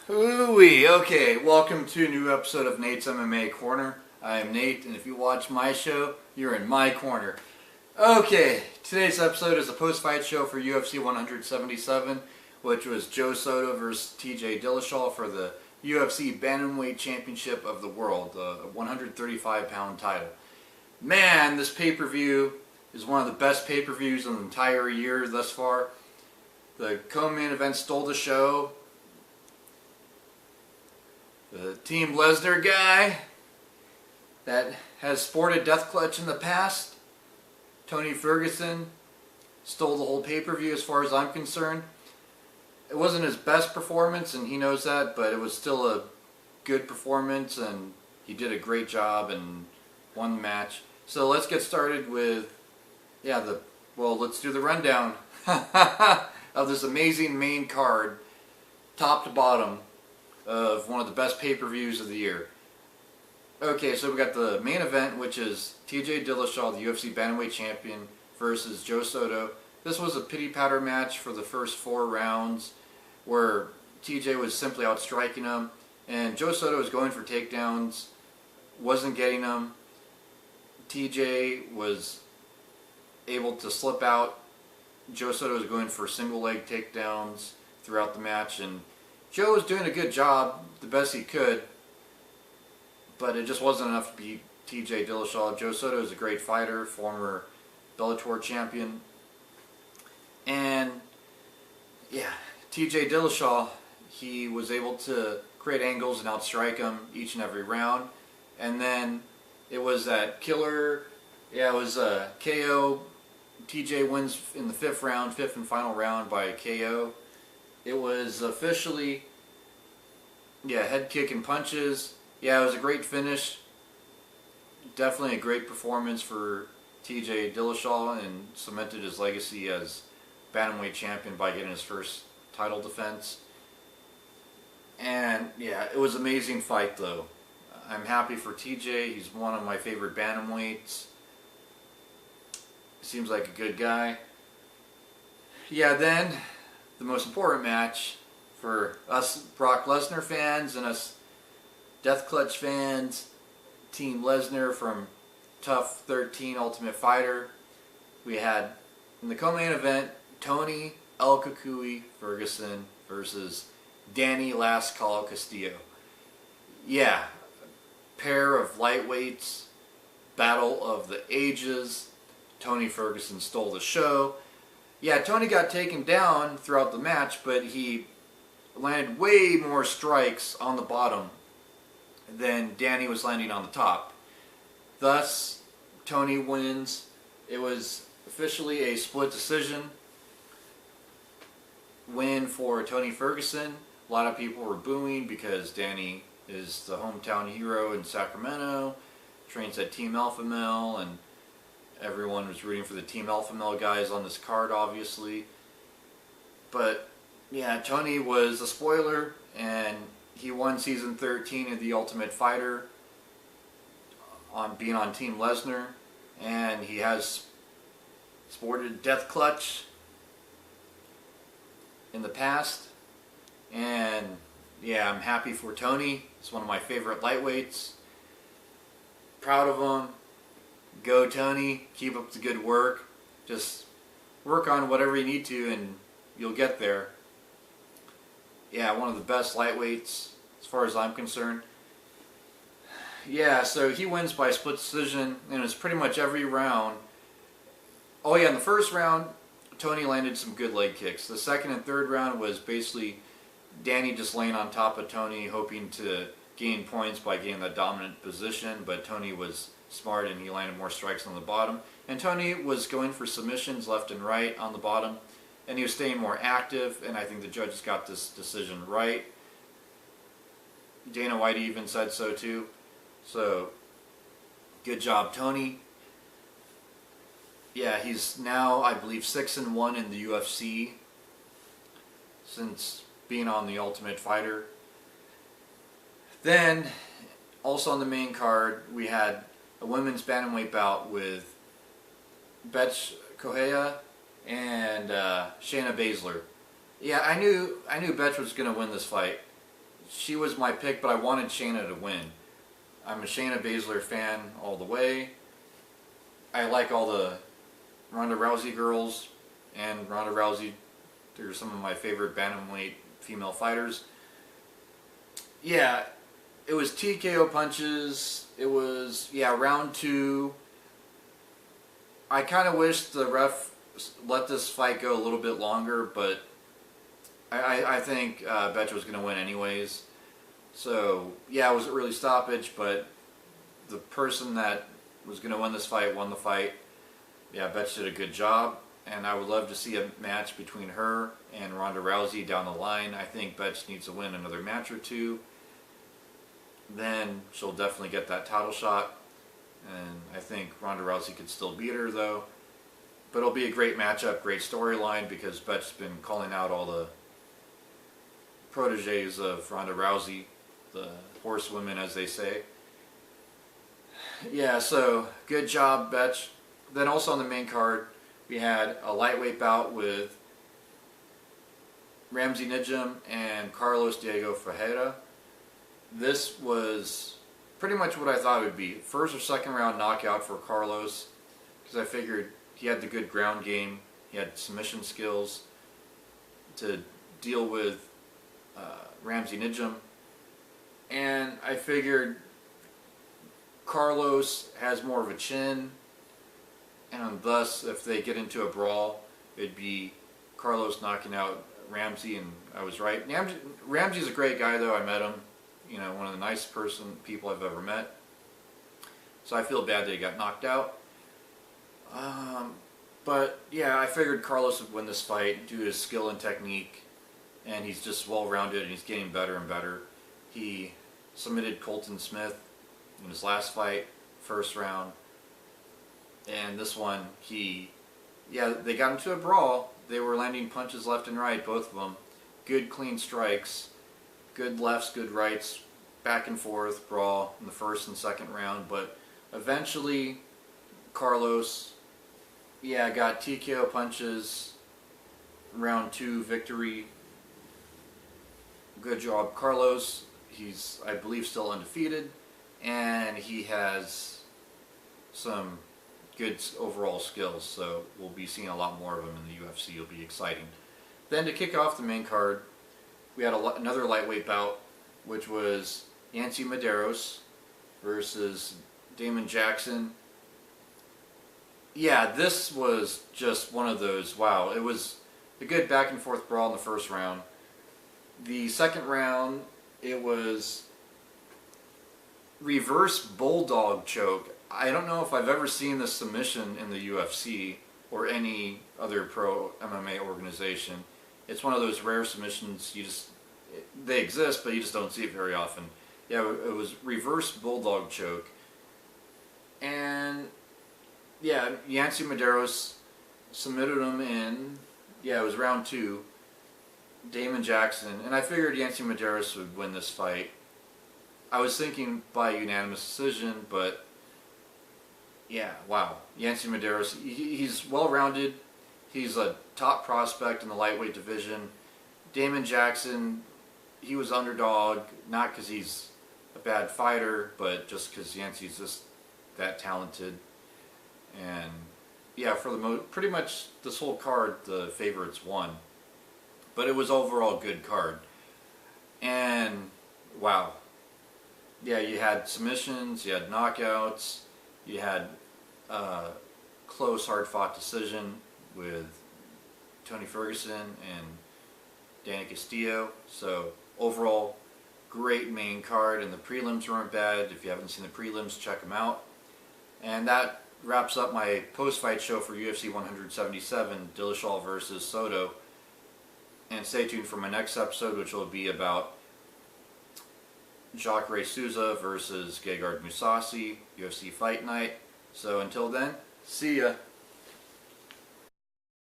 Ooh-wee. Okay, welcome to a new episode of Nate's MMA Corner. I am Nate, and if you watch my show, you're in my corner. Okay, today's episode is a post-fight show for UFC 177, which was Joe Soto versus TJ Dillashaw for the UFC Bantamweight Championship of the World, the 135-pound title. Man, this pay-per-view is one of the best pay-per-views in the entire year thus far. The co-main event stole the show. The Team Lesnar guy that has sported Death Clutch in the past, Tony Ferguson, stole the whole pay-per-view as far as I'm concerned. It wasn't his best performance, and he knows that, but it was still a good performance, and he did a great job and won the match. So let's get started with, let's do the rundown of this amazing main card, top to bottom, of one of the best pay-per-views of the year. Okay, so we got the main event, which is TJ Dillashaw, the UFC Bantamweight Champion, versus Joe Soto. This was a pity-patter match for the first 4 rounds, where TJ was simply outstriking him, and Joe Soto was going for takedowns, wasn't getting them. TJ was able to slip out. Joe Soto was going for single-leg takedowns throughout the match, and Joe was doing a good job, the best he could, but it just wasn't enough to beat TJ Dillashaw. Joe Soto is a great fighter, former Bellator champion, and yeah, TJ Dillashaw, he was able to create angles and outstrike him each and every round, and then it was that killer, it was a KO. TJ wins in the 5th and final round by KO. It was officially, head kick and punches. Yeah, it was a great finish. Definitely a great performance for TJ Dillashaw, and cemented his legacy as Bantamweight champion by getting his first title defense. And yeah, it was an amazing fight though. I'm happy for TJ. He's one of my favorite bantamweights. Seems like a good guy. Yeah, then the most important match for us Brock Lesnar fans and us Death Clutch fans, Team Lesnar from Tough 13 Ultimate Fighter. We had in the co-main event Tony El Cucuy Ferguson versus Danny Last Call Castillo. Yeah, pair of lightweights, battle of the ages. Tony Ferguson stole the show. Yeah, Tony got taken down throughout the match, but he landed way more strikes on the bottom than Danny was landing on the top. Thus, Tony wins. It was officially a split decision win for Tony Ferguson. A lot of people were booing because Danny is the hometown hero in Sacramento, trains at Team Alpha Male, and everyone was rooting for the Team Alpha Male guys on this card, obviously. But yeah, Tony was a spoiler, and he won season 13 of The Ultimate Fighter on being on Team Lesnar, and he has sported Death Clutch in the past. And yeah, I'm happy for Tony. He's one of my favorite lightweights. Proud of him. Go Tony, keep up the good work. Just work on whatever you need to and you'll get there. Yeah, one of the best lightweights as far as I'm concerned. Yeah, so he wins by split decision, and it's pretty much every round. Oh yeah, in the first round, Tony landed some good leg kicks. The second and third round was basically Danny just laying on top of Tony, hoping to gain points by getting the dominant position, but Tony was smart and he landed more strikes on the bottom. And Tony was going for submissions left and right on the bottom, and he was staying more active, and I think the judges got this decision right. Dana White even said so too. So, good job, Tony. Yeah, he's now, I believe, 6-1 in the UFC since being on The Ultimate Fighter. Then, also on the main card, we had a women's bantamweight bout with Bethe Correia and Shayna Baszler. Yeah, I knew Bethe was going to win this fight. she was my pick, but I wanted Shayna to win. I'm a Shayna Baszler fan all the way. I like all the Ronda Rousey girls, and Ronda Rousey, they're some of my favorite bantamweight female fighters. Yeah, it was TKO punches. It was, round 2. I kind of wish the ref let this fight go a little bit longer, but I think Betch was going to win anyways. So, yeah, it was an early stoppage, but the person that was going to win this fight won the fight. Yeah, Betch did a good job, and I would love to see a match between her and Ronda Rousey down the line. I think Betch needs to win another match or 2. Then she'll definitely get that title shot, and I think Ronda Rousey could still beat her, though. But it'll be a great matchup, great storyline, because Betch's been calling out all the proteges of Ronda Rousey, the horsewomen, as they say. Yeah, so good job, Betch. Then also on the main card, we had a lightweight bout with Ramsey Nijem and Carlos Diego Ferreira. This was pretty much what I thought it would be. First or second round knockout for Carlos, because I figured he had the good ground game, he had submission skills to deal with Ramsey Nijem, and I figured Carlos has more of a chin, and thus if they get into a brawl, it'd be Carlos knocking out Ramsey, and I was right. Ramsey's a great guy, though. I met him, one of the nicest people I've ever met, so I feel bad that he got knocked out. But yeah, I figured Carlos would win this fight due to his skill and technique, and he's just well-rounded, and he's getting better and better. He submitted Colton Smith in his last fight, first round, and this one, they got into a brawl. They were landing punches left and right, both of them. Good clean strikes, good lefts, good rights, back and forth brawl in the first and second round, but eventually Carlos, got TKO punches, round 2 victory. Good job, Carlos. He's, I believe, still undefeated, and he has some good overall skills, so we'll be seeing a lot more of him in the UFC. It'll be exciting. Then to kick off the main card, we had another lightweight bout, which was Yancy Medeiros versus Damon Jackson. Yeah, this was just one of those, wow, it was a good back and forth brawl in the first round. The second round, it was reverse bulldog choke. I don't know if I've ever seen this submission in the UFC or any other pro MMA organization. It's one of those rare submissions they exist, but you just don't see it very often. Yeah, it was reverse bulldog choke. And yeah, Yancy Medeiros submitted him in, it was round 2. Damon Jackson, and I figured Yancy Medeiros would win this fight. I was thinking by unanimous decision, but yeah, wow. Yancy Medeiros, he's well-rounded. He's a top prospect in the lightweight division. Damon Jackson, he was underdog, not because he's a bad fighter, but just because Yancy's just that talented. And yeah, for pretty much this whole card, the favorites won. But it was overall a good card. And wow. Yeah, you had submissions, you had knockouts, you had close, hard-fought decision with Tony Ferguson and Danny Castillo. So overall, great main card, and the prelims weren't bad. If you haven't seen the prelims, check them out. And that wraps up my post-fight show for UFC 177, Dillashaw versus Soto. And stay tuned for my next episode, which will be about Jacare Souza versus Gegard Mousasi, UFC Fight Night. So until then, see ya.